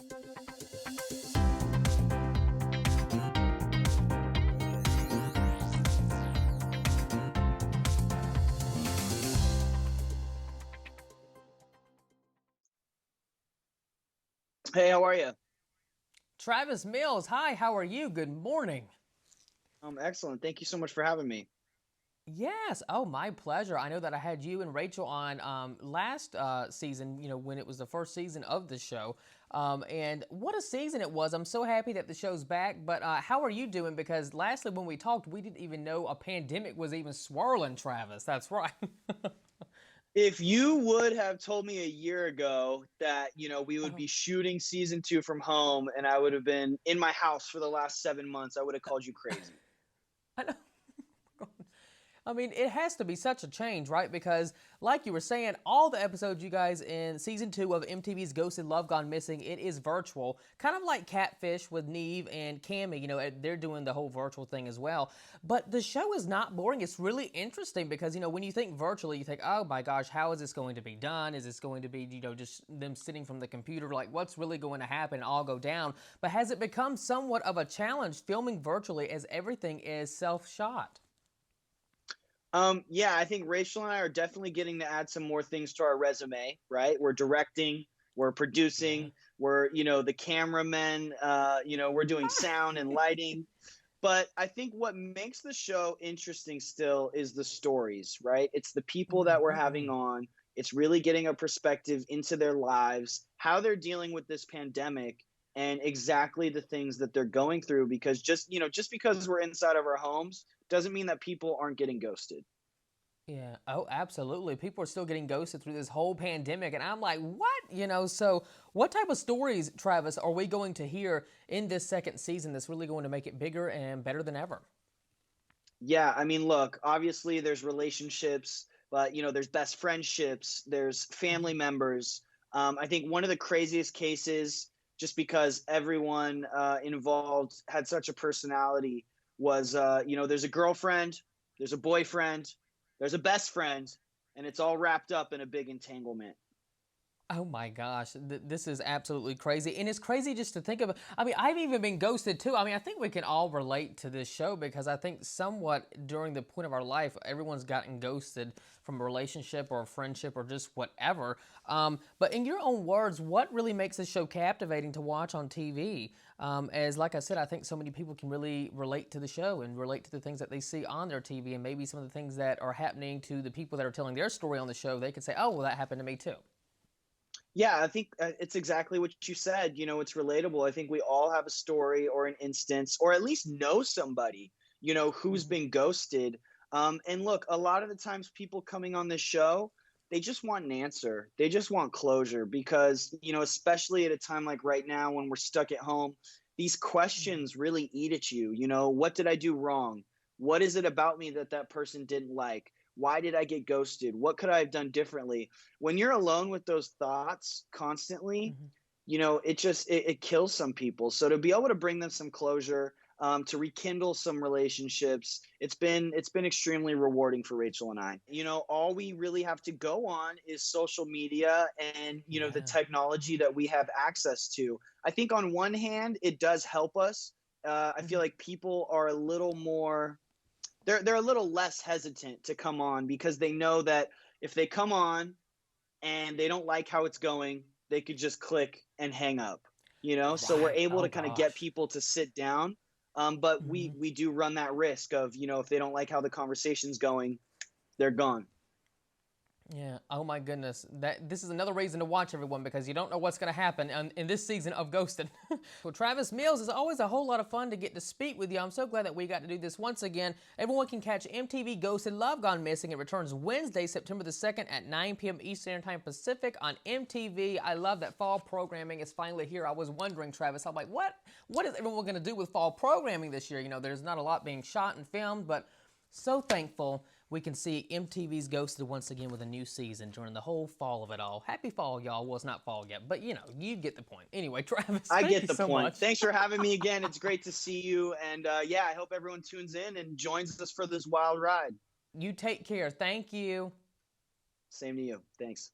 Hey, how are you? Travis Mills, hi, how are you? Good morning. Excellent. Thank you so much for having me. Yes, oh, my pleasure. I know that I had you and Rachel on last season, when it was the first season of the show. And what a season it was. I'm so happy that the show's back. But how are you doing? Because lastly, when we talked, we didn't even know a pandemic was even swirling, Travis. That's right. If you would have told me a year ago that, we would Oh, be shooting season two from home and I would have been in my house for the last 7 months, I would have called you crazy. I know. I mean, it has to be such a change, right? Because, like you were saying, all the episodes you guys in season 2 of MTV's Ghosted Love Gone Missing, it is virtual. Kind of like Catfish with Neve and Cammy, they're doing the whole virtual thing as well. But the show is not boring. It's really interesting because, when you think virtually, you think, oh my gosh, how is this going to be done? Is this going to be, just them sitting from the computer? Like, what's really going to happen? All go down. But has it become somewhat of a challenge filming virtually as everything is self-shot? Yeah, I think Rachel and I are definitely getting to add some more things to our resume, right? We're directing, we're Yeah. producing, we're, the cameramen, we're doing sound and lighting. But I think what makes the show interesting still is the stories, right? It's the people that we're having Mm-hmm. on. It's really getting a perspective into their lives, how they're dealing with this pandemic, and exactly the things that they're going through. Because just because we're inside of our homes doesn't mean that people aren't getting ghosted. Yeah. Oh, absolutely. People are still getting ghosted through this whole pandemic. And I'm like, what? So what type of stories, Travis, are we going to hear in this second season that's really going to make it bigger and better than ever? Yeah, I mean, look, obviously there's relationships, but there's best friendships, there's family Mhm. members. I think one of the craziest cases, just because everyone involved had such a personality, was there's a girlfriend, there's a boyfriend, there's a best friend, and it's all wrapped up in a big entanglement. Oh my gosh, this is absolutely crazy. And it's crazy just to think of. I mean, I've even been ghosted too. I mean, I think we can all relate to this show because I think somewhat during the point of our life, everyone's gotten ghosted from a relationship or a friendship or just whatever. But in your own words, what really makes this show captivating to watch on TV? As like I said, I think so many people can really relate to the show and relate to the things that they see on their TV and maybe some of the things that are happening to the people that are telling their story on the show. They could say, oh, well, that happened to me too. Yeah, I think it's exactly what you said. It's relatable. I think we all have a story or an instance, or at least know somebody, who's Mhm. been ghosted. And look, a lot of the times people coming on this show, they just want an answer. They just want closure because, especially at a time like right now when we're stuck at home, these Mhm. questions really eat at you. What did I do wrong? What is it about me that that person didn't like? Why did I get ghosted? What could I have done differently? When you're alone with those thoughts constantly, Mhm. it kills some people. So to be able to bring them some closure, to rekindle some relationships, it's been extremely rewarding for Rachel and I. All we really have to go on is social media and the Yeah. technology that we have access to. I think on one hand it does help us. I feel Mhm. like people are a little more, they're a little less hesitant to come on because they know that if they come on and they don't like how it's going, they could just click and hang up. So we're Right. able Oh to kind of get gosh. people to sit down. But we Mhm. we do run that risk of, if they don't like how the conversation's going, they're gone. Yeah. Oh my goodness. This is another reason to watch everyone because you don't know what's going to happen in this season of Ghosted. Well, Travis Mills is always a whole lot of fun to get to speak with you. I'm so glad that we got to do this once again. Everyone can catch MTV Ghosted Love Gone Missing. It returns Wednesday, September the 2nd at 9 p.m. Eastern Time Pacific on MTV. I love that fall programming is finally here. I was wondering, Travis, I'm like, what is everyone going to do with fall programming this year? There's not a lot being shot and filmed, but so thankful we can see MTV's Ghosted once again with a new season during the whole fall of it all. Happy fall, y'all. Well, it's not fall yet, but you get the point. Anyway, Travis, I thank get you the so point. much. Thanks for having me again. It's great to see you. And yeah, I hope everyone tunes in and joins us for this wild ride. You take care. Thank you. Same to you. Thanks.